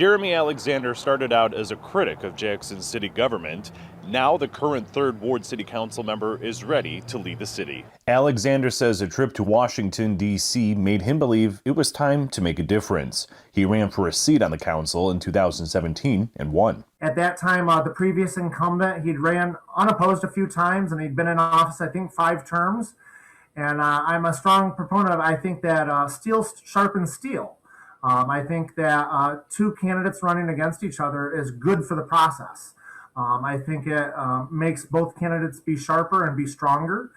Jeromy Alexander started out as a critic of Jackson city government. Now the current 3rd Ward City Council member is ready to lead the city. Alexander says a trip to Washington, D.C. made him believe it was time to make a difference. He ran for a seat on the council in 2017 and won. At that time, the previous incumbent, he'd ran unopposed a few times, and he'd been in office, I think, 5 terms. And I'm a strong proponent of, I think that steel sharpens steel. I think that 2 candidates running against each other is good for the process. I think it makes both candidates be sharper and be stronger.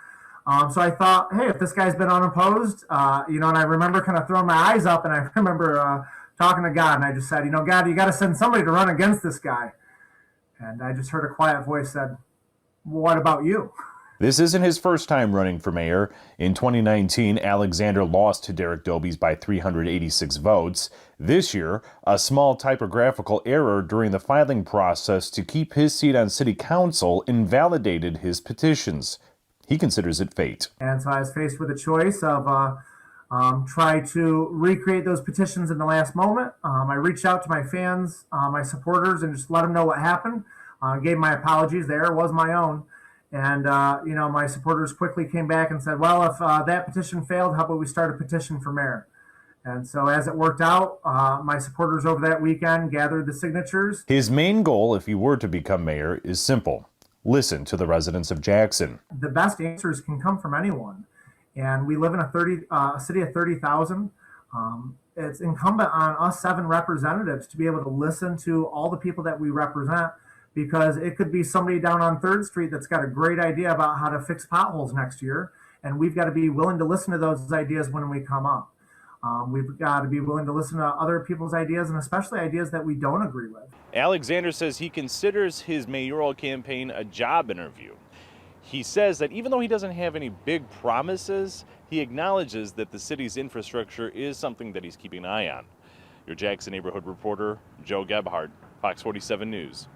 So I thought, hey, if this guy's been unopposed, and I remember kind of throwing my eyes up, and I remember talking to God, and I just said, God, you got to send somebody to run against this guy. And I just heard a quiet voice said, what about you? This isn't his first time running for mayor. In 2019, Alexander lost to Derek Dobies by 386 votes. This year, a small typographical error during the filing process to keep his seat on city council invalidated his petitions. He considers it fate. And so I was faced with a choice of try to recreate those petitions in the last moment. I reached out to my fans, my supporters, and just let them know what happened. Gave my apologies. The error was my own. And, my supporters quickly came back and said, well, if that petition failed, how about we start a petition for mayor? And so as it worked out, my supporters over that weekend gathered the signatures. His main goal, if he were to become mayor, is simple. Listen to the residents of Jackson. The best answers can come from anyone. And we live in a city of 30,000. It's incumbent on us 7 representatives to be able to listen to all the people that we represent, because it could be somebody down on 3rd Street that's got a great idea about how to fix potholes next year, and we've got to be willing to listen to those ideas when we come up. We've got to be willing to listen to other people's ideas, and especially ideas that we don't agree with. Alexander says he considers his mayoral campaign a job interview. He says that even though he doesn't have any big promises, he acknowledges that the city's infrastructure is something that he's keeping an eye on. Your Jackson neighborhood reporter, Joe Gebhardt, Fox 47 News.